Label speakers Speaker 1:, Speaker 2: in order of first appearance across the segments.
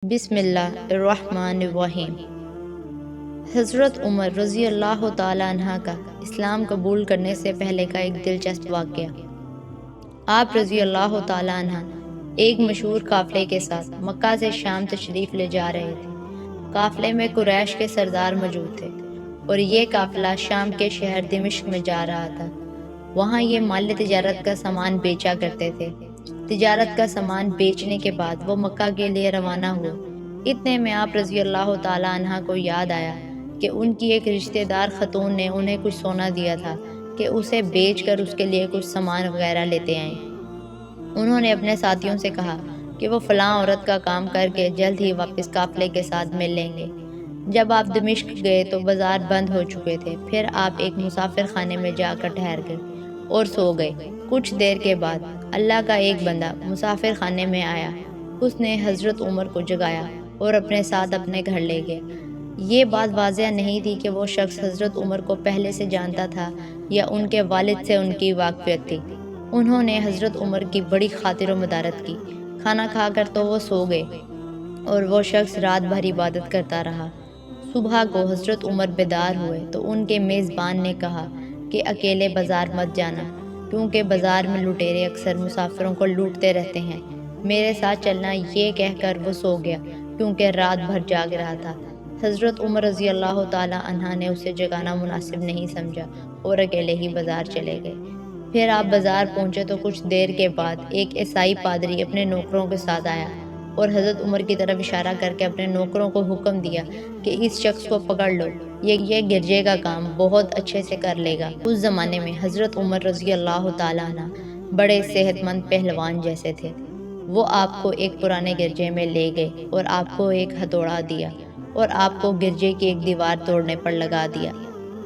Speaker 1: بسم اللہ الرحمن الرحیم۔ حضرت عمر رضی اللہ تعالیٰ عنہ کا اسلام قبول کرنے سے پہلے کا ایک دلچسپ واقعہ۔ آپ رضی اللہ تعالیٰ عنہ ایک مشہور قافلے کے ساتھ مکہ سے شام تشریف لے جا رہے تھے۔ قافلے میں قریش کے سردار موجود تھے اور یہ قافلہ شام کے شہر دمشق میں جا رہا تھا۔ وہاں یہ مال تجارت کا سامان بیچا کرتے تھے۔ تجارت کا سامان بیچنے کے بعد وہ مکہ کے لیے روانہ ہوئے۔ اتنے میں آپ رضی اللہ تعالیٰ عنہ کو یاد آیا کہ ان کی ایک رشتہ دار خاتون نے انہیں کچھ سونا دیا تھا کہ اسے بیچ کر اس کے لیے کچھ سامان وغیرہ لیتے آئیں۔ انہوں نے اپنے ساتھیوں سے کہا کہ وہ فلاں عورت کا کام کر کے جلد ہی واپس قافلے کے ساتھ مل لیں گے۔ جب آپ دمشق گئے تو بازار بند ہو چکے تھے۔ پھر آپ ایک مسافر خانے میں جا کر ٹھہر گئے اور سو گئے۔ کچھ دیر کے بعد اللہ کا ایک بندہ مسافر خانے میں آیا۔ اس نے حضرت عمر کو جگایا اور اپنے ساتھ اپنے گھر لے گیا۔ یہ بات واضح نہیں تھی کہ وہ شخص حضرت عمر کو پہلے سے جانتا تھا یا ان کے والد سے ان کی واقفیت تھی۔ انہوں نے حضرت عمر کی بڑی خاطر و مدارت کی۔ کھانا کھا کر تو وہ سو گئے اور وہ شخص رات بھر عبادت کرتا رہا۔ صبح کو حضرت عمر بیدار ہوئے تو ان کے میزبان نے کہا کہ اکیلے بازار مت جانا، کیونکہ بازار میں لٹیرے اکثر مسافروں کو لوٹتے رہتے ہیں۔ میرے ساتھ چلنا، یہ کہہ کر وہ سو گیا کیونکہ رات بھر جاگ رہا تھا۔ حضرت عمر رضی اللہ تعالیٰ عنہ نے اسے جگانا مناسب نہیں سمجھا اور اکیلے ہی بازار چلے گئے۔ پھر آپ بازار پہنچے تو کچھ دیر کے بعد ایک عیسائی پادری اپنے نوکروں کے ساتھ آیا اور حضرت عمر کی طرف اشارہ کر کے اپنے نوکروں کو حکم دیا کہ اس شخص کو پکڑ لو، یہ گرجے کا کام بہت اچھے سے کر لے گا۔ اس زمانے میں حضرت عمر رضی اللہ تعالیٰ عنہ بڑے صحت مند پہلوان جیسے تھے۔ وہ آپ کو ایک پرانے گرجے میں لے گئے اور آپ کو ایک ہتھوڑا دیا اور آپ کو گرجے کی ایک دیوار توڑنے پر لگا دیا۔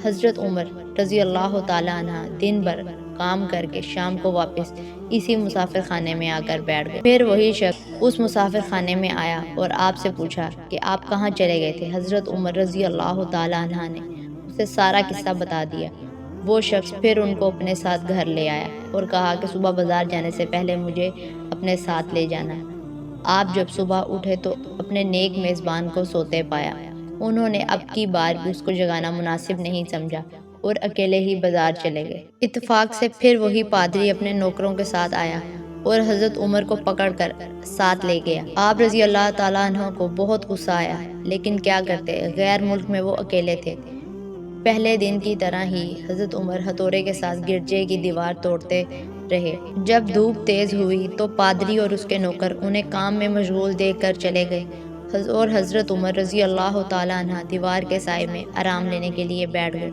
Speaker 1: حضرت عمر رضی اللہ تعالیٰ عنہ دن بھر کام کر کے شام کو واپس اسی مسافر خانے میں آ کر بیٹھ گئے۔ پھر وہی شخص اس مسافر خانے میں آیا اور آپ سے پوچھا کہ آپ کہاں چلے گئے تھے۔ حضرت عمر رضی اللہ تعالیٰ عنہ نے اسے سارا قصہ بتا دیا۔ وہ شخص پھر ان کو اپنے ساتھ گھر لے آیا اور کہا کہ صبح بازار جانے سے پہلے مجھے اپنے ساتھ لے جانا۔ آپ جب صبح اٹھے تو اپنے نیک میزبان کو سوتے پایا۔ انہوں نے اب کی بار بھی اس کو جگانا مناسب نہیں سمجھا اور اکیلے ہی بازار چلے گئے۔ اتفاق سے پھر وہی پادری اپنے نوکروں کے ساتھ آیا اور حضرت عمر کو پکڑ کر ساتھ لے گیا۔ آپ رضی اللہ تعالیٰ عنہ کو بہت غصہ آیا، لیکن کیا کرتے، غیر ملک میں وہ اکیلے تھے۔ پہلے دن کی طرح ہی حضرت عمر ہتھوڑے کے ساتھ گرجے کی دیوار توڑتے رہے۔ جب دھوپ تیز ہوئی تو پادری اور اس کے نوکر انہیں کام میں مشغول دیکھ کر چلے گئے اور حضرت عمر رضی اللہ تعالیٰ عنہ دیوار کے سائے میں آرام لینے کے لیے بیٹھ گئے۔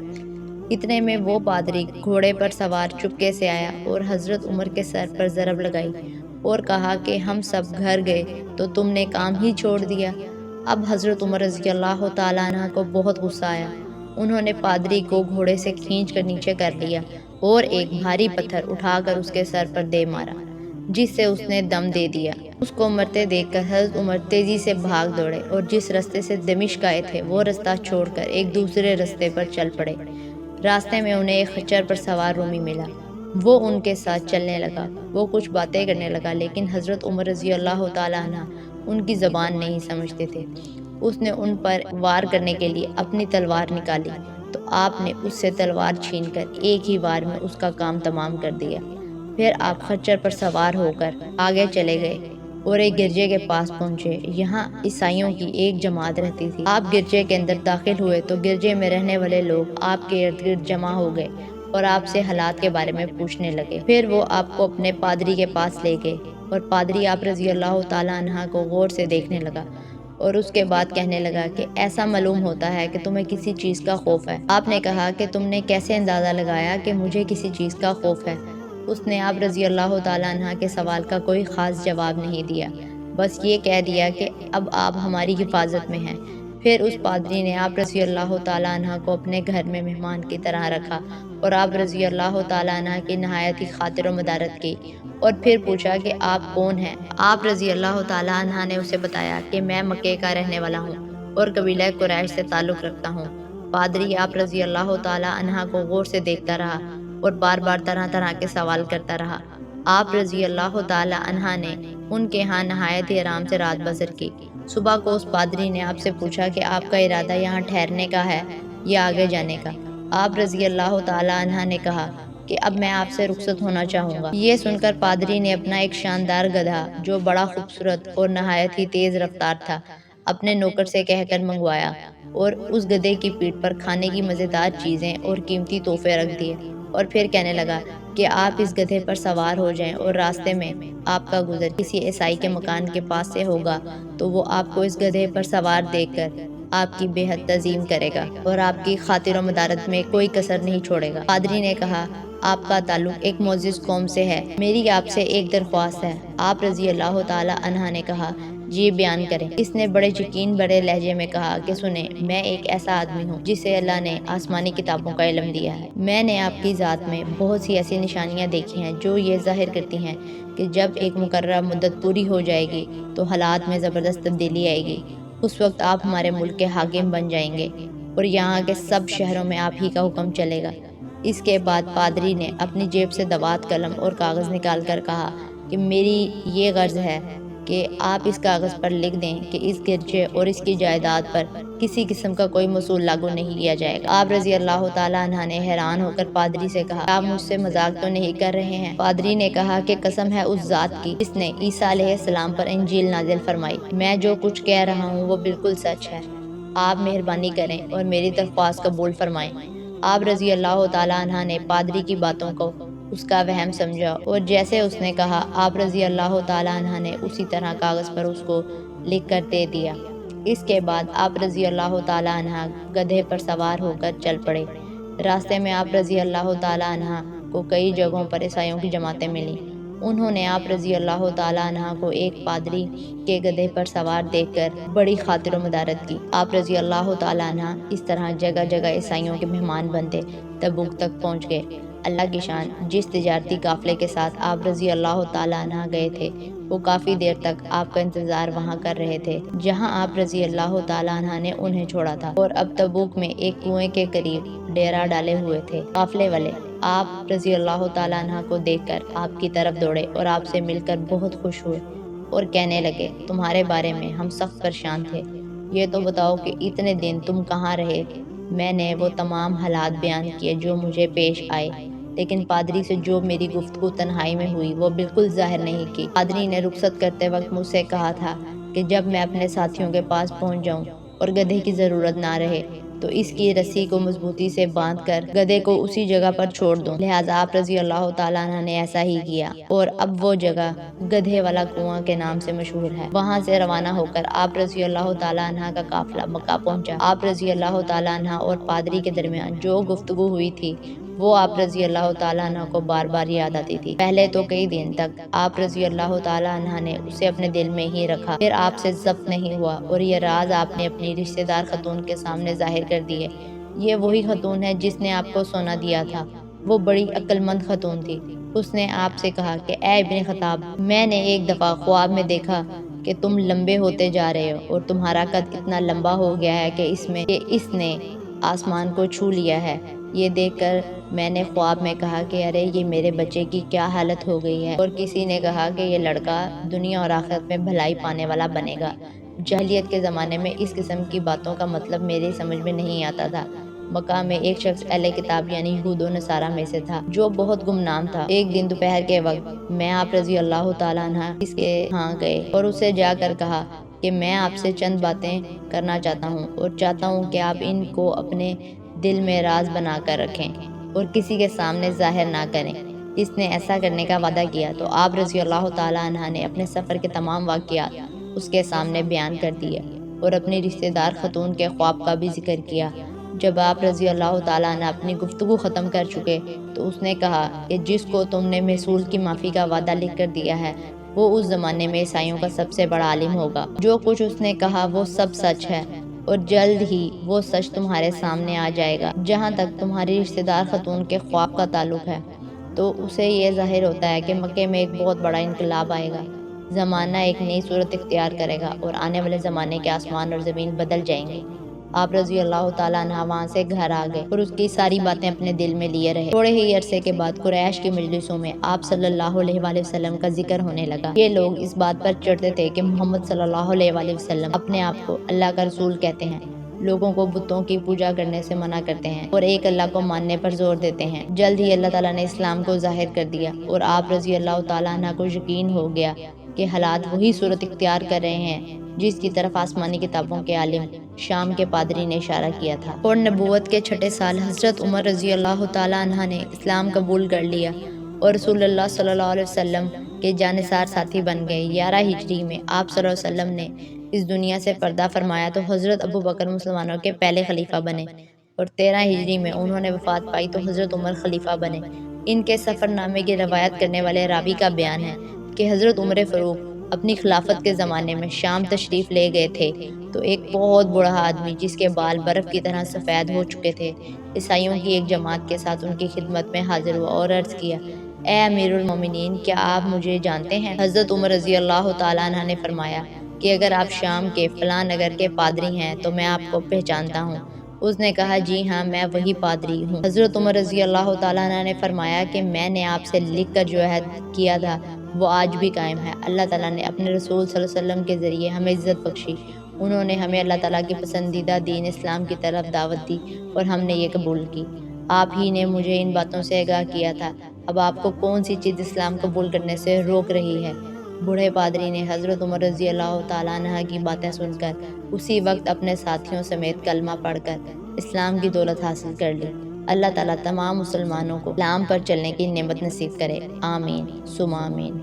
Speaker 1: اتنے میں وہ پادری گھوڑے پر سوار چپکے سے آیا اور حضرت عمر کے سر پر ضرب لگائی اور کہا کہ ہم سب گھر گئے تو تم نے کام ہی چھوڑ دیا۔ اب حضرت عمر رضی اللہ تعالیٰ عنہ کو بہت غصہ آیا۔ انہوں نے پادری کو گھوڑے سے کھینچ کر نیچے کر لیا اور ایک بھاری پتھر اٹھا کر اس کے سر پر دے مارا، جس سے اس نے دم دے دیا۔ اس کو مرتے دیکھ کر حضرت عمر تیزی سے بھاگ دوڑے اور جس رستے سے دمشق آئے تھے وہ رستہ چھوڑ کر ایک دوسرے رستے پر چل پڑے۔ راستے میں انہیں ایک خچر پر سوار رومی ملا۔ وہ ان کے ساتھ چلنے لگا۔ وہ کچھ باتیں کرنے لگا، لیکن حضرت عمر رضی اللہ تعالیٰ عنہ ان کی زبان نہیں سمجھتے تھے۔ اس نے ان پر وار کرنے کے لیے اپنی تلوار نکالی تو آپ نے اس سے تلوار چھین کر ایک ہی وار میں اس کا کام تمام کر دیا۔ پھر آپ خچر پر سوار ہو کر آگے چلے گئے اور ایک گرجے کے پاس پہنچے۔ یہاں عیسائیوں کی ایک جماعت رہتی تھی۔ آپ گرجے کے اندر داخل ہوئے تو گرجے میں رہنے والے لوگ آپ کے ارد گرد جمع ہو گئے اور آپ سے حالات کے بارے میں پوچھنے لگے۔ پھر وہ آپ کو اپنے پادری کے پاس لے گئے اور پادری آپ رضی اللہ تعالیٰ عنہ کو غور سے دیکھنے لگا اور اس کے بعد کہنے لگا کہ ایسا معلوم ہوتا ہے کہ تمہیں کسی چیز کا خوف ہے۔ آپ نے کہا کہ تم نے کیسے اندازہ لگایا کہ مجھے کسی چیز کا خوف ہے؟ اس نے آپ رضی اللہ تعالیٰ عنہ کے سوال کا کوئی خاص جواب نہیں دیا، بس یہ کہہ دیا کہ اب آپ ہماری حفاظت میں ہیں۔ پھر اس پادری نے آپ رضی اللہ تعالیٰ عنہ کو اپنے گھر میں مہمان کی طرح رکھا اور آپ رضی اللہ تعالیٰ عنہ کی نہایت ہی خاطر و مدارت کی اور پھر پوچھا کہ آپ کون ہیں؟ آپ رضی اللہ تعالیٰ عنہ نے اسے بتایا کہ میں مکے کا رہنے والا ہوں اور قبیلہ قریش سے تعلق رکھتا ہوں۔ پادری آپ رضی اللہ تعالیٰ عنہ کو غور سے دیکھتا رہا اور بار بار طرح طرح کے سوال کرتا رہا۔ آپ رضی اللہ تعالیٰ عنہ نے ان کے ہاں نہایت ہی آرام سے رات بسر کی صبح کو اس پادری نے آپ سے پوچھا کہ آپ کا ارادہ یہاں ٹھہرنے کا ہے یا آگے جانے کا۔ آپ رضی اللہ تعالیٰ عنہ نے کہا کہ اب میں آپ سے رخصت ہونا چاہوں گا۔ یہ سن کر پادری نے اپنا ایک شاندار گدھا جو بڑا خوبصورت اور نہایت ہی تیز رفتار تھا اپنے نوکر سے کہہ کر منگوایا اور اس گدھے کی پیٹھ پر کھانے کی مزیدار چیزیں اور قیمتی تحفے رکھ دیے، اور پھر کہنے لگا کہ آپ اس گدھے پر سوار ہو جائیں اور راستے میں آپ کا گزر کسی عیسائی کے مکان کے پاس سے ہوگا تو وہ آپ کو اس گدھے پر سوار دیکھ کر آپ کی بے حد تعظیم کرے گا اور آپ کی خاطر و مدارت میں کوئی کسر نہیں چھوڑے گا۔ پادری نے کہا، آپ کا تعلق ایک معزز قوم سے ہے، میری آپ سے ایک درخواست ہے۔ آپ رضی اللہ تعالی عنہ نے کہا، جی بیان کریں۔ اس نے بڑے یقین بڑے لہجے میں کہا کہ سنیں، میں ایک ایسا آدمی ہوں جسے اللہ نے آسمانی کتابوں کا علم دیا ہے۔ میں نے آپ کی ذات میں بہت سی ایسی نشانیاں دیکھی ہیں جو یہ ظاہر کرتی ہیں کہ جب ایک مقررہ مدت پوری ہو جائے گی تو حالات میں زبردست تبدیلی آئے گی۔ اس وقت آپ ہمارے ملک کے حاکم بن جائیں گے اور یہاں کے سب شہروں میں آپ ہی کا حکم چلے گا۔ اس کے بعد پادری نے اپنی جیب سے دوات، قلم اور کاغذ نکال کر کہا کہ میری یہ غرض ہے کہ آپ اس کاغذ پر لکھ دیں کہ اس گرجے اور اس کی جائیداد پر کسی قسم کا کوئی مصول لاگو نہیں کیا جائے گا۔ آپ رضی اللہ تعالیٰ عنہ نے حیران ہو کر پادری سے کہا، آپ مجھ سے مذاق تو نہیں کر رہے ہیں؟ پادری نے کہا کہ قسم ہے اس ذات کی جس نے عیسیٰ علیہ السلام پر انجیل نازل فرمائی، میں جو کچھ کہہ رہا ہوں وہ بالکل سچ ہے۔ آپ مہربانی کریں اور میری درخواست قبول فرمائیں۔ آپ رضی اللہ تعالیٰ عنہ نے پادری کی باتوں کو اس کا وہم سمجھا اور جیسے اس نے کہا آپ رضی اللہ تعالیٰ عنہ نے اسی طرح کاغذ پر اس کو لکھ کر دے دیا۔ اس کے بعد آپ رضی اللہ تعالیٰ عنہ گدھے پر سوار ہو کر چل پڑے۔ راستے میں آپ رضی اللہ تعالیٰ عنہ کو کئی جگہوں پر عیسائیوں کی جماعتیں ملیں۔ انہوں نے آپ رضی اللہ تعالیٰ عنہ کو ایک پادری کے گدھے پر سوار دیکھ کر بڑی خاطر و مدارت کی۔ آپ رضی اللہ تعالیٰ عنہ اس طرح جگہ جگہ عیسائیوں کے مہمان بنتے تبوک تک پہنچ گئے۔ اللہ کی شان، جس تجارتی قافلے کے ساتھ آپ رضی اللہ تعالیٰ عنہ گئے تھے وہ کافی دیر تک آپ کا انتظار وہاں کر رہے تھے جہاں آپ رضی اللہ تعالیٰ عنہ نے انہیں چھوڑا تھا، اور اب تبوک میں ایک کنویں کے قریب ڈیرا ڈالے ہوئے تھے۔ قافلے والے آپ رضی اللہ تعالیٰ عنہ کو دیکھ کر آپ کی طرف دوڑے اور آپ سے مل کر بہت خوش ہوئے اور کہنے لگے، تمہارے بارے میں ہم سخت پریشان تھے، یہ تو بتاؤ کہ اتنے دن تم کہاں رہے؟ میں نے وہ تمام حالات بیان کیے جو مجھے پیش آئے، لیکن پادری سے جو میری گفتگو تنہائی میں ہوئی وہ بالکل ظاہر نہیں کی۔ پادری نے رخصت کرتے وقت مجھ سے کہا تھا کہ جب میں اپنے ساتھیوں کے پاس پہنچ جاؤں اور گدھے کی ضرورت نہ رہے تو اس کی رسی کو مضبوطی سے باندھ کر گدھے کو اسی جگہ پر چھوڑ دوں۔ لہٰذا آپ رضی اللہ تعالیٰ عنہ نے ایسا ہی کیا اور اب وہ جگہ گدھے والا کنواں کے نام سے مشہور ہے۔ وہاں سے روانہ ہو کر آپ رضی اللہ تعالیٰ عنہ کا قافلہ مکہ پہنچا۔ آپ رضی اللہ تعالیٰ عنہ اور پادری کے درمیان جو گفتگو ہوئی تھی وہ آپ رضی اللہ تعالیٰ عنہ کو بار بار یاد آتی تھی۔ پہلے تو کئی دن تک آپ رضی اللہ تعالیٰ عنہ نے اسے اپنے دل میں ہی رکھا، پھر آپ سے ضبط نہیں ہوا اور یہ راز آپ نے اپنی رشتہ دار خاتون کے سامنے ظاہر کر دیے۔ یہ وہی خاتون ہے جس نے آپ کو سونا دیا تھا۔ وہ بڑی عقل مند خاتون تھی۔ اس نے آپ سے کہا کہ اے ابن خطاب، میں نے ایک دفعہ خواب میں دیکھا کہ تم لمبے ہوتے جا رہے ہو اور تمہارا قد اتنا لمبا ہو گیا ہے کہ اس نے آسمان کو چھو لیا ہے۔ یہ دیکھ کر میں نے خواب میں کہا کہ ارے یہ میرے بچے کی کیا حالت ہو گئی ہے، اور کسی نے کہا کہ یہ لڑکا دنیا اور آخرت میں بھلائی پانے والا بنے گا۔ جاہلیت کے زمانے میں اس قسم کی باتوں کا مطلب میری سمجھ میں نہیں آتا تھا۔ مکہ میں ایک شخص اہل کتاب یعنی یہود و نصارہ میں سے تھا جو بہت گمنام تھا۔ ایک دن دوپہر کے وقت میں آپ رضی اللہ تعالیٰ عنہ اس کے ہاں گئے اور اسے جا کر کہا کہ میں آپ سے چند باتیں کرنا چاہتا ہوں اور چاہتا ہوں کہ آپ ان کو اپنے دل میں راز بنا کر رکھیں اور کسی کے سامنے ظاہر نہ کریں۔ اس نے ایسا کرنے کا وعدہ کیا تو آپ رضی اللہ تعالیٰ عنہ نے اپنے سفر کے تمام واقعات اس کے سامنے بیان کر دیے اور اپنی رشتہ دار خاتون کے خواب کا بھی ذکر کیا۔ جب آپ رضی اللہ تعالیٰ عنہ اپنی گفتگو ختم کر چکے تو اس نے کہا کہ جس کو تم نے محصول کی معافی کا وعدہ لکھ کر دیا ہے وہ اس زمانے میں عیسائیوں کا سب سے بڑا عالم ہوگا۔ جو کچھ اس نے کہا وہ سب سچ ہے اور جلد ہی وہ سچ تمہارے سامنے آ جائے گا۔ جہاں تک تمہاری رشتہ دار خاتون کے خواب کا تعلق ہے تو اسے یہ ظاہر ہوتا ہے کہ مکے میں ایک بہت بڑا انقلاب آئے گا، زمانہ ایک نئی صورت اختیار کرے گا اور آنے والے زمانے کے آسمان اور زمین بدل جائیں گے۔ آپ رضی اللہ تعالیٰ عنہ وہاں سے گھر آ گئے اور اس کی ساری باتیں اپنے دل میں لیے رہے۔ تھوڑے ہی عرصے کے بعد قریش کی مجلسوں میں آپ صلی اللہ علیہ وآلہ وسلم کا ذکر ہونے لگا۔ یہ لوگ اس بات پر چڑھتے تھے کہ محمد صلی اللہ علیہ وآلہ وسلم اپنے آپ کو اللہ کا رسول کہتے ہیں، لوگوں کو بتوں کی پوجا کرنے سے منع کرتے ہیں اور ایک اللہ کو ماننے پر زور دیتے ہیں۔ جلد ہی اللہ تعالیٰ نے اسلام کو ظاہر کر دیا اور آپ رضی اللہ تعالیٰ عنہ کو یقین ہو گیا کہ حالات وہی صورت اختیار کر رہے ہیں جس کی طرف آسمانی کتابوں کے عالم شام کے پادری نے اشارہ کیا تھا۔ اور نبوت کے چھٹے سال حضرت عمر رضی اللہ تعالیٰ عنہ نے اسلام قبول کر لیا اور رسول اللہ صلی اللہ علیہ وسلم کے جانثار ساتھی بن گئے۔ 11 ہجری میں آپ صلی اللہ علیہ وسلم نے اس دنیا سے پردہ فرمایا تو حضرت ابو بکر مسلمانوں کے پہلے خلیفہ بنے اور 13 ہجری میں انہوں نے وفات پائی تو حضرت عمر خلیفہ بنے۔ ان کے سفر نامے کی روایت کرنے والے راوی کا بیان ہے کہ حضرت عمر فاروق اپنی خلافت کے زمانے میں شام تشریف لے گئے تھے تو ایک بہت بوڑھا آدمی جس کے بال برف کی طرح سفید ہو چکے تھے عیسائیوں کی ایک جماعت کے ساتھ ان کی خدمت میں حاضر ہوا اور عرض کیا، اے امیر المومنین، کیا آپ مجھے جانتے ہیں؟ حضرت عمر رضی اللہ تعالیٰ عنہ نے فرمایا کہ اگر آپ شام کے فلاں نگر کے پادری ہیں تو میں آپ کو پہچانتا ہوں۔ اس نے کہا، جی ہاں، میں وہی پادری ہوں۔ حضرت عمر رضی اللہ تعالیٰ عنہ نے فرمایا کہ میں نے آپ سے لکھ کر جو عہد کیا تھا وہ آج بھی قائم ہے۔ اللہ تعالیٰ نے اپنے رسول صلی اللہ علیہ وسلم کے ذریعے ہمیں عزت بخشی، انہوں نے ہمیں اللہ تعالیٰ کی پسندیدہ دین اسلام کی طرف دعوت دی اور ہم نے یہ قبول کی۔ آپ ہی نے مجھے ان باتوں سے آگاہ کیا تھا، اب آپ کو کون سی چیز اسلام قبول کرنے سے روک رہی ہے؟ بوڑھے پادری نے حضرت عمر رضی اللہ تعالیٰ عنہ کی باتیں سن کر اسی وقت اپنے ساتھیوں سمیت کلمہ پڑھ کر اسلام کی دولت حاصل کر لی۔ اللہ تعالیٰ تمام مسلمانوں کو اسلام پر چلنے کی نعمت نصیب کرے، آمین ثم آمین۔